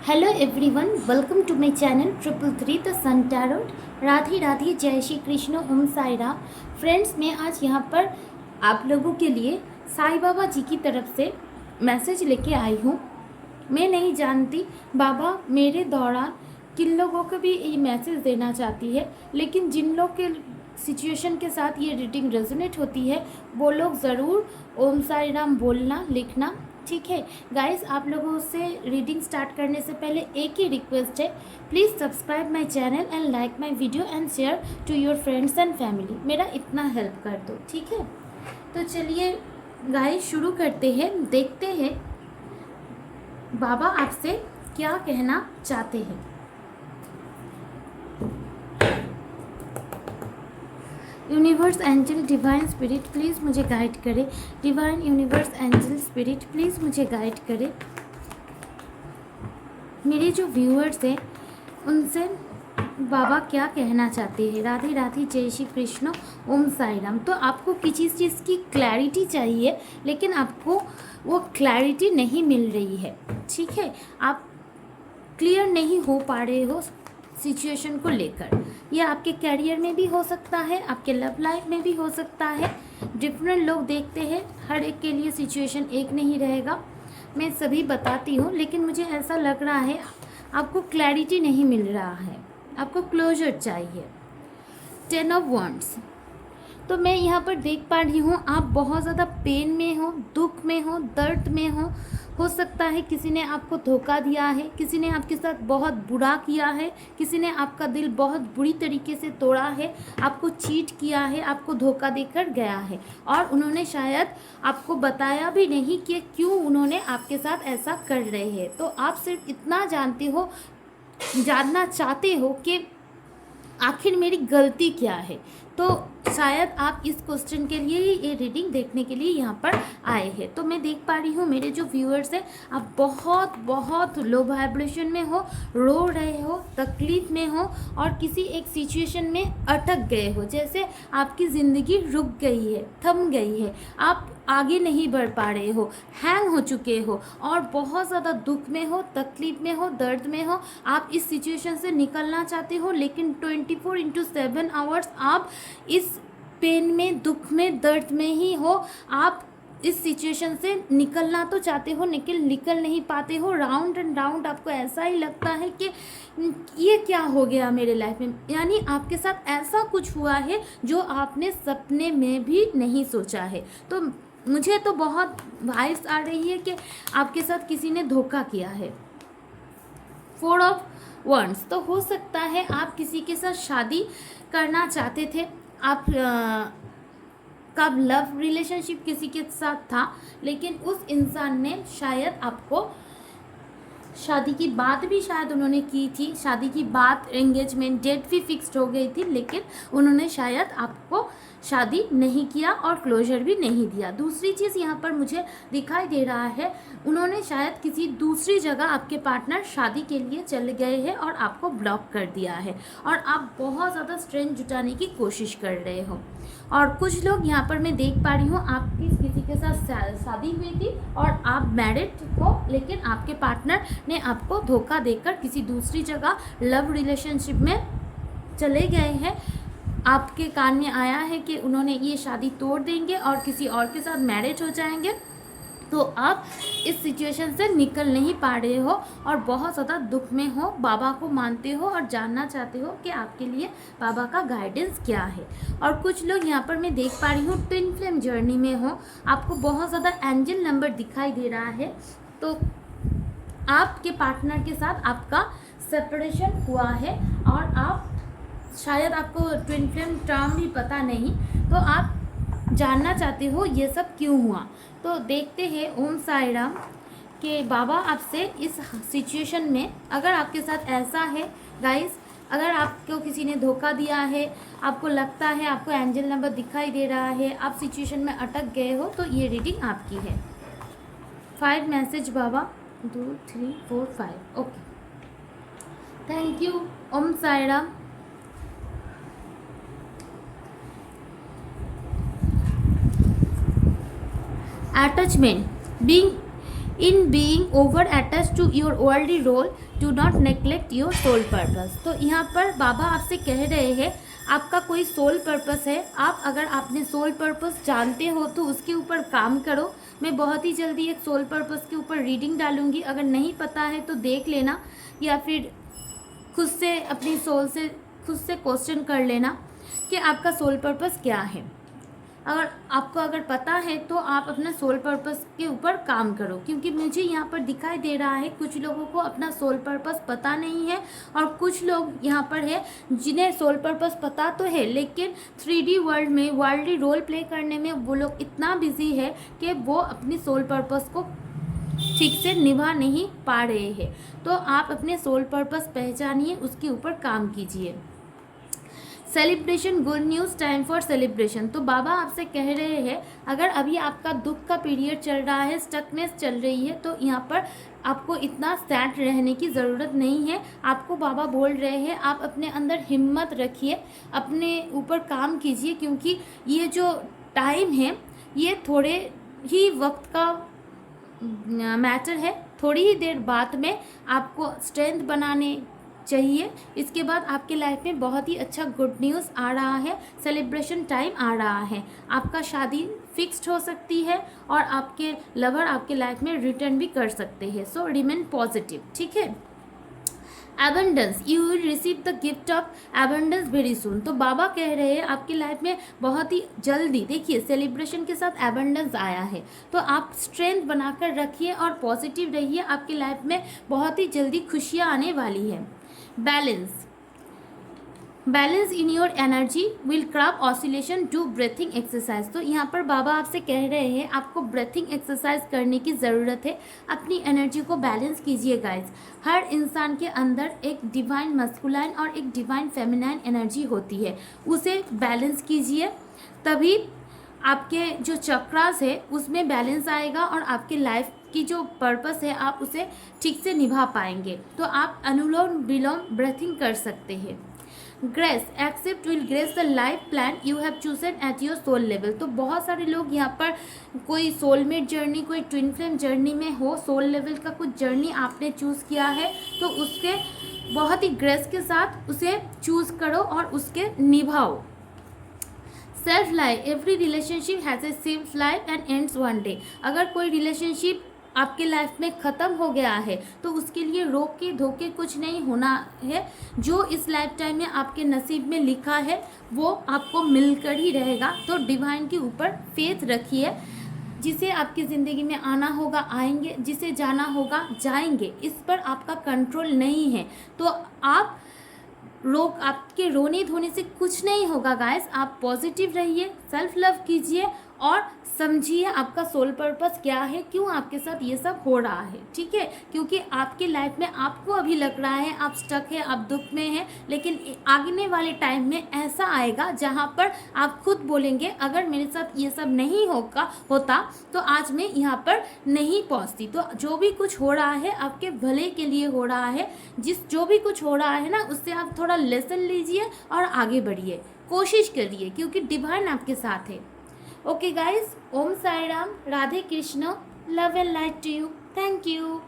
Hello everyone, welcome to my channel 333 the sun tarot. Radhe Radhe, जय Shri Krishna, Om Sai Ram. Friends, मैं आज यहाँ पर आप लोगों के लिए साईं बाबा जी की तरफ से मैसेज लेके आई हूँ। मैं नहीं जानती बाबा मेरे दौरान किन लोगों को भी ये मैसेज देना चाहती है, लेकिन जिन लोग के सिचुएशन के साथ ये रीडिंग रेजोनेट होती है वो लोग ज़रूर ओम साई राम बोलना, लिखना। ठीक है गाइस, आप लोगों से रीडिंग स्टार्ट करने से पहले एक ही रिक्वेस्ट है, please subscribe my channel and like my video and share to your friends and family. मेरा इतना हेल्प कर दो, ठीक है। तो चलिए गाइस शुरू करते हैं, देखते हैं बाबा आपसे क्या कहना चाहते हैं। Universe angel divine spirit please मुझे गाइड करे। Divine universe angel spirit please मुझे गाइड करे। मेरे जो व्यूअर्स हैं उनसे बाबा क्या कहना चाहते हैं। राधे राधे, जय श्री कृष्ण, ओम साई राम। तो आपको किसी चीज़ की क्लैरिटी चाहिए, लेकिन आपको वो क्लैरिटी नहीं मिल रही है, ठीक है। आप क्लियर नहीं हो पा रहे हो सिचुएशन को लेकर। ये आपके कैरियर में भी हो सकता है, आपके लव लाइफ में भी हो सकता है। डिफरेंट लोग देखते हैं, हर एक के लिए सिचुएशन एक नहीं रहेगा। मैं सभी बताती हूँ, लेकिन मुझे ऐसा लग रहा है आपको क्लैरिटी नहीं मिल रहा है, आपको क्लोजर चाहिए। 10 ऑफ वॉन्ड्स। तो मैं यहाँ पर देख पा रही हूँ आप बहुत ज़्यादा पेन में हो, दुख में हो, दर्द में हो सकता है किसी ने आपको धोखा दिया है, किसी ने आपके साथ बहुत बुरा किया है, किसी ने आपका दिल बहुत बुरी तरीके से तोड़ा है, आपको चीट किया है, आपको धोखा देकर गया है, और उन्होंने शायद आपको बताया भी नहीं कि क्यों उन्होंने आपके साथ ऐसा कर रहे हैं। तो आप सिर्फ इतना जानना चाहते हो कि आखिर मेरी गलती क्या है। तो शायद आप इस क्वेश्चन के लिए ही ये रीडिंग देखने के लिए यहाँ पर आए हैं। तो मैं देख पा रही हूँ मेरे जो व्यूअर्स हैं, आप बहुत लो वाइब्रेशन में हो, रो रहे हो, तकलीफ में हो, और किसी एक सिचुएशन में अटक गए हो, जैसे आपकी ज़िंदगी रुक गई है, थम गई है, आप आगे नहीं बढ़ पा रहे हो, हैंग हो चुके हो, और बहुत ज़्यादा दुख में हो, तकलीफ में हो, दर्द में हो। आप इस सिचुएशन से निकलना चाहते हो, लेकिन 24/7 आवर्स आप इस पेन में, दुख में, दर्द में ही हो। आप इस सिचुएशन से निकलना तो चाहते हो, लेकिन निकल नहीं पाते हो। राउंड एंड राउंड आपको ऐसा ही लगता है कि ये क्या हो गया मेरे लाइफ में। यानी आपके साथ ऐसा कुछ हुआ है जो आपने सपने में भी नहीं सोचा है। तो मुझे तो बहुत वाइब्स आ रही है कि आपके साथ किसी ने धोखा किया है। 4 ऑफ वॉन्ड्स। तो हो सकता है आप किसी के साथ शादी करना चाहते थे, आप का लव रिलेशनशिप किसी के साथ था, लेकिन उस इंसान ने शायद आपको शादी की बात भी शायद उन्होंने की थी, शादी की बात, एंगेजमेंट डेट भी फिक्स्ड हो गई थी, लेकिन उन्होंने शायद आपको शादी नहीं किया और क्लोजर भी नहीं दिया। दूसरी चीज़ यहाँ पर मुझे दिखाई दे रहा है, उन्होंने शायद किसी दूसरी जगह, आपके पार्टनर शादी के लिए चले गए हैं और आपको ब्लॉक कर दिया है, और आप बहुत ज़्यादा स्ट्रेंथ जुटाने की कोशिश कर रहे हो। और कुछ लोग यहाँ पर मैं देख पा रही हूँ आपकी किसी के साथ शादी हुई थी और आप मैरिड हो, लेकिन आपके पार्टनर ने आपको धोखा देकर किसी दूसरी जगह लव रिलेशनशिप में चले गए हैं। आपके कान में आया है कि उन्होंने ये शादी तोड़ देंगे और किसी और के साथ मैरिज हो जाएंगे। तो आप इस सिचुएशन से निकल नहीं पा रहे हो और बहुत ज़्यादा दुख में हो, बाबा को मानते हो और जानना चाहते हो कि आपके लिए बाबा का गाइडेंस क्या है। और कुछ लोग यहाँ पर मैं देख पा रही हूँ ट्विन फ्लेम जर्नी में हो, आपको बहुत ज़्यादा एंजल नंबर दिखाई दे रहा है। तो आपके पार्टनर के साथ आपका सेपरेशन हुआ है, और आप शायद आपको ट्विन फ्लेम टर्म भी पता नहीं, तो आप जानना चाहते हो ये सब क्यों हुआ। तो देखते हैं ओम साई राम कि बाबा आपसे इस सिचुएशन में, अगर आपके साथ ऐसा है गाइस, अगर आपको किसी ने धोखा दिया है, आपको लगता है, आपको एंजल नंबर दिखाई दे रहा है, आप सिचुएशन में अटक गए हो, तो ये रीडिंग आपकी है। 5 मैसेज बाबा, 2 3 4 5। Okay, thank you Om Sai Ram. Attachment, being in being over attach to your worldly role do not neglect your soul purpose. तो यहाँ पर बाबा आपसे कह रहे हैं आपका कोई सोल पर्पस है, आप अगर आपने सोल पर्पस जानते हो तो उसके ऊपर काम करो। मैं बहुत ही जल्दी एक सोल पर्पस के ऊपर रीडिंग डालूंगी, अगर नहीं पता है तो देख लेना या फिर खुद से अपनी सोल से खुद से क्वेश्चन कर लेना कि आपका सोल पर्पस क्या है। अगर पता है तो आप अपना सोल पर्पस के ऊपर काम करो, क्योंकि मुझे यहाँ पर दिखाई दे रहा है कुछ लोगों को अपना सोल पर्पस पता नहीं है और कुछ लोग यहाँ पर है जिन्हें सोल पर्पस पता तो है लेकिन 3D वर्ल्ड में वर्ल्डली रोल प्ले करने में वो लोग इतना बिजी है कि वो अपनी सोल पर्पस को ठीक से निभा नहीं पा रहे हैं। तो आप अपने सोल पर्पस पहचानिए, उसके ऊपर काम कीजिए। Celebration, good news, time for celebration. तो बाबा आपसे कह रहे हैं अगर अभी आपका दुख का पीरियड चल रहा है, स्टकनेस चल रही है, तो यहाँ पर आपको इतना सैड रहने की ज़रूरत नहीं है। आपको बाबा बोल रहे हैं आप अपने अंदर हिम्मत रखिए, अपने ऊपर काम कीजिए, क्योंकि ये जो टाइम है ये थोड़े ही वक्त का मैटर है। थोड़ी ही देर बाद में आपको स्ट्रेंथ बनाने चाहिए। इसके बाद आपके लाइफ में बहुत ही अच्छा गुड न्यूज़ आ रहा है, सेलिब्रेशन टाइम आ रहा है, आपका शादी फिक्स्ड हो सकती है और आपके लवर आपके लाइफ में रिटर्न भी कर सकते हैं। सो रिमेन पॉजिटिव, ठीक है। Abundance, you will receive the gift of abundance very soon. तो बाबा कह रहे हैं आपकी लाइफ में बहुत ही जल्दी, देखिए सेलिब्रेशन के साथ एबंडेंस आया है, तो आप स्ट्रेंथ बनाकर रखिए और पॉजिटिव रहिए, आपकी लाइफ में बहुत ही जल्दी खुशियाँ आने वाली है। Balance in your energy will craft oscillation, do breathing exercise. तो यहाँ पर बाबा आपसे कह रहे हैं आपको ब्रेथिंग एक्सरसाइज करने की ज़रूरत है, अपनी एनर्जी को बैलेंस कीजिए गाइज। हर इंसान के अंदर एक डिवाइन मस्कुलाइन और एक डिवाइन फेमिनाइन एनर्जी होती है, उसे बैलेंस कीजिए, तभी आपके जो चक्रास है उसमें बैलेंस आएगा और आपके लाइफ की जो पर्पस है आप उसे ठीक से निभा पाएंगे। तो आप अनुलोम विलोम ब्रेथिंग कर सकते हैं। Grace, accept will grace the life plan you have chosen at your soul level. तो बहुत सारे लोग यहाँ पर कोई सोलमेट जर्नी, कोई ट्विन फ्लेम जर्नी में हो, सोल लेवल का कुछ जर्नी आपने चूज़ किया है तो उसके बहुत ही ग्रेस के साथ उसे चूज़ करो और उसके निभाओ। Self life, every relationship has a self life and ends one day. अगर कोई रिलेशनशिप आपके लाइफ में ख़त्म हो गया है तो उसके लिए रोक के धोके कुछ नहीं होना है, जो इस लाइफ टाइम में आपके नसीब में लिखा है वो आपको मिलकर ही रहेगा। तो डिवाइन के ऊपर फेथ रखिए, जिसे आपकी ज़िंदगी में आना होगा आएंगे, जिसे जाना होगा जाएंगे, इस पर आपका कंट्रोल नहीं है। तो आपके रोने धोने से कुछ नहीं होगा गाइस। आप पॉजिटिव रहिए, सेल्फ लव कीजिए और समझिए आपका सोल पर्पस क्या है, क्यों आपके साथ ये सब हो रहा है, ठीक है। क्योंकि आपके लाइफ में आपको अभी लग रहा है आप स्टक है, आप दुख में हैं, लेकिन आगने वाले टाइम में ऐसा आएगा जहाँ पर आप खुद बोलेंगे अगर मेरे साथ ये सब नहीं होता तो आज मैं यहाँ पर नहीं पहुँचती। तो जो भी कुछ हो रहा है आपके भले के लिए हो रहा है, जो भी कुछ हो रहा है ना उससे आप थोड़ा लेसन लीजिए और आगे बढ़िए, कोशिश करिए, क्योंकि डिवाइन आपके साथ है। Okay guys, Om Sai Ram, Radhe Krishna, love and light to you, thank you.